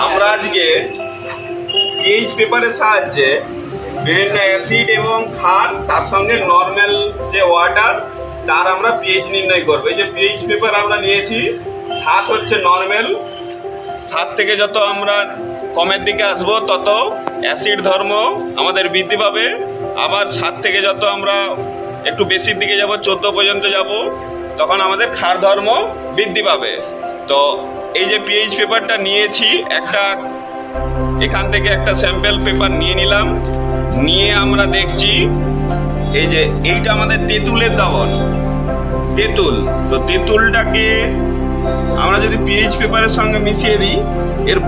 আমরা আজকে পিএইচ পেপারের সাহায্যে বিভিন্ন অ্যাসিড এবং ক্ষার তার সঙ্গে নর্মাল যে ওয়াটার তার আমরা পিএইচ নির্ণয় করবো। এই যে পিএইচ পেপার আমরা নিয়েছি, 7 হচ্ছে নর্মাল। 7 থেকে যত আমরা কমের দিকে আসবো তত অ্যাসিড ধর্ম আমাদের বৃদ্ধি পাবে। আবার 7 থেকে যত আমরা একটু বেশির দিকে যাব, 14 পর্যন্ত যাব, তখন আমাদের ক্ষার ধর্ম বৃদ্ধি পাবে। তো এই যে পিএইচ পেপারটা নিয়েছি, এখান থেকে একটা স্যাম্পল পেপার নিয়ে নিলাম, নিয়ে আমরা দেখছি এই যে এইটা আমাদের তেঁতুলের দ্রাবণ, তেঁতুল। তো তেঁতুলটাকে আমরা যদি পিএইচ পেপারের সঙ্গে মিশিয়ে দিই এর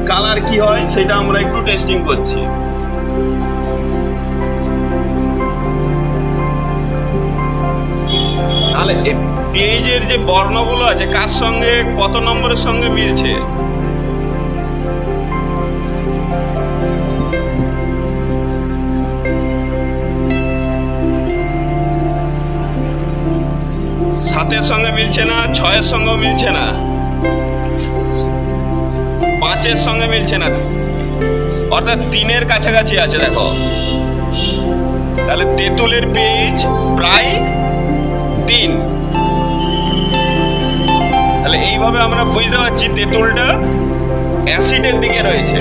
কালার কি হয় সেটা আমরা একটু টেস্টিং করছি। তাহলে পিএইচের যে বর্ণগুলো আছে কার সঙ্গে কত নম্বরের সঙ্গে মিলছে, সাতের সঙ্গে মিলছে না, 6-এর সঙ্গেও মিলছে না, 5-এর সঙ্গে মিলছে না, অর্থাৎ 3-এর কাছাকাছি আছে। দেখো তাহলে তেঁতুলের পিএইচ প্রায় 3। তাহলে এইভাবে আমরা বুঝতে পারছি তেঁতুলটা অ্যাসিডের দিকে রয়েছে।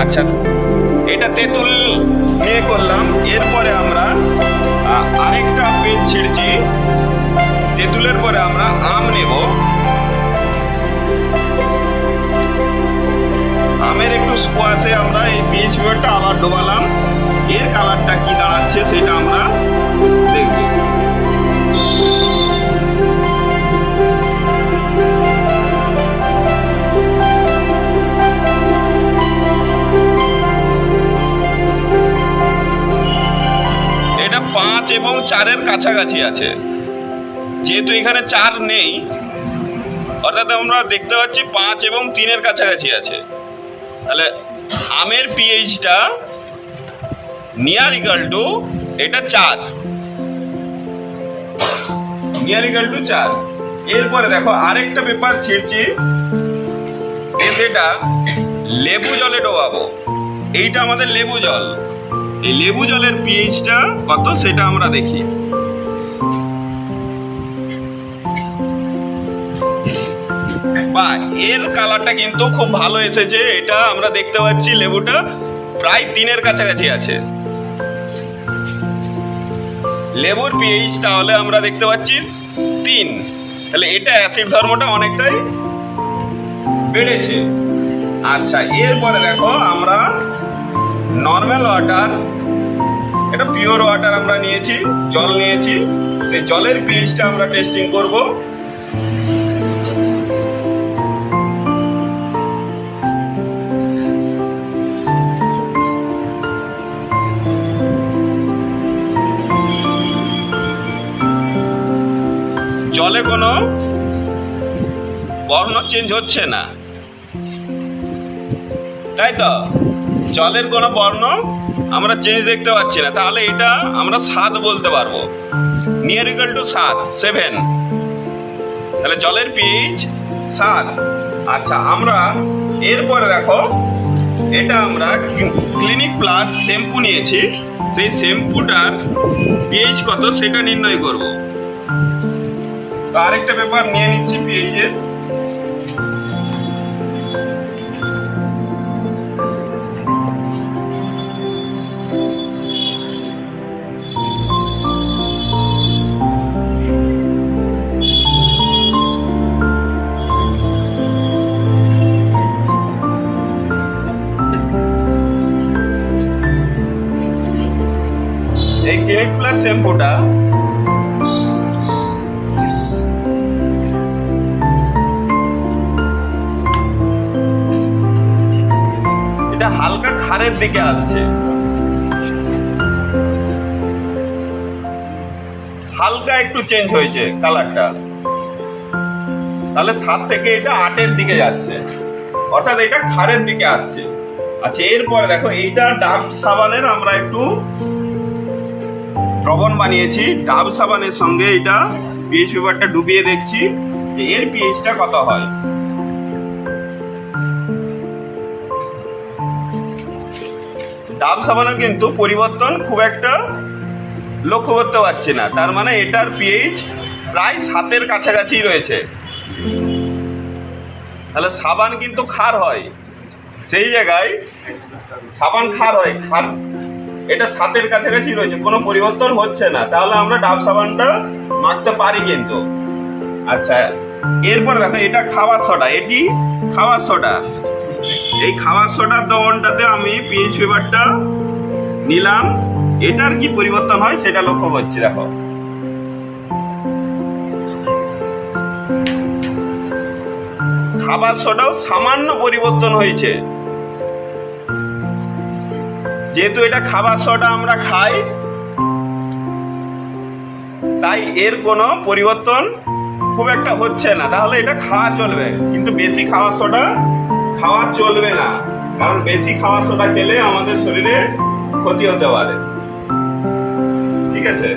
আচ্ছা, এটা তেঁতুল নিয়ে করলাম। এরপরে আমরা আরেকটা পেজ ছেড়েছি। তেঁতুলের পরে আমরা আম নেব। আমের একটু স্কোয়াশে আমরা এই পিএইচ পেপারটা আবার ডোবালাম। এর কালারটা কি দাঁড়াচ্ছে সেটা আমরা দেখব। এটা 5 এবং 4-এর কাছাকাছি আছে। যেহেতু এখানে 4 নেই, অর্থাৎ আমরা দেখতে পাচ্ছি 5 এবং 3-এর কাছাকাছি আছে। তাহলে আমের পিএইচটা নিয়ার ইকাল টু এটা 4, নিয়ার ইকাল টু 4। এরপরে দেখো আরেকটা পেপার ছিঁড়ছি, সেটা লেবু জলে ডোবাবো। এইটা আমাদের লেবু জল। এই লেবু জলের পিএইচটা কত সেটা আমরা দেখি। বা এর কালারটা কিন্তু খুব ভালো এসেছে। এটা আমরা দেখতে পাচ্ছি লেবুটা প্রায় 3-এর কাছাকাছি আছে। লেবুর পিএইচ তাহলে আমরা দেখতে পাচ্ছি 3। তাহলে এটা অ্যাসিড ধর্মটা অনেকটাই বেড়েছে। আচ্ছা, এরপরে দেখো আমরা নর্মাল ওয়াটার, এটা পিওর ওয়াটার আমরা নিয়েছি, জল নিয়েছি। সেই জলের পিএইচটা আমরা টেস্টিং করব। জলে কোনো বর্ণ চেঞ্জ হচ্ছে না, তাই তো? জলের কোনো বর্ণ আমরা চেঞ্জ দেখতে পাচ্ছি না। তাহলে এটা আমরা 7 বলতে পারবো, নিয়ার ইকুয়াল টু 7। তাহলে জলের পিএইচ 7। আচ্ছা, আমরা এরপরে দেখো এটা আমরা ক্লিনিক প্লাস শ্যাম্পু নিয়েছি। সেই শ্যাম্পুটার পিএইচ কত সেটা নির্ণয় করব। তো আরেকটা পেপার নিয়ে নিচ্ছি পিএইচের। এই ক্লিনিক প্লাস শ্যাম্পুটা এটা হালকা ক্ষারের দিকে আসছে, হালকা একটু চেঞ্জ হয়েছে কালারটা। তাহলে 7 থেকে এটা 8-এর দিকে যাচ্ছে, অর্থাৎ এটা ক্ষারের দিকে আসছে। আচ্ছা, এরপরে দেখো এইটা ডাব সাবানের আমরা একটু দ্রবণ বানিয়েছি। ডাব সাবানের সঙ্গে এটা পিএইচ পেপারটা ডুবিয়ে দেখছি যে এর পিএইচটা কত হয়। ডাব সাবানও কিন্তু পরিবর্তন খুব একটা লক্ষ্য করতে পারছি না, তার মানে এটার পিএইচ প্রায় 7-এর কাছাকাছি রয়েছে। তাহলে সাবান কিন্তু ক্ষার হয়, সেই জায়গায় সাবান ক্ষার হয়, ক্ষার এটা 7-এর কাছাকাছি রয়েছে, কোনো পরিবর্তন হচ্ছে না, তাহলে আমরা ডাব সাবানটা মাখতে পারি কিন্তু। আচ্ছা, এরপর দেখো এটা খাবার সোডা, এটি খাবার সোডা। এই খাবার সোডার দ্রবণটাতে আমি পিএইচ পেপারটা নিলাম, এটার কি পরিবর্তন হয় সেটা লক্ষ্য করছি। দেখো খাবার সোডাও সামান্য পরিবর্তন হয়েছে, যেহেতু এটা খাবার সোডা আমরা খাই তাই এর কোনো পরিবর্তন খুব একটা হচ্ছে না, তাহলে এটা খাওয়া চলবে। কিন্তু বেশি খাবার সোডা খাওয়া চলবে না, কারণ বেশি খাবার সোডা খেলে আমাদের শরীরে ক্ষতি হতে পারে। ঠিক আছে,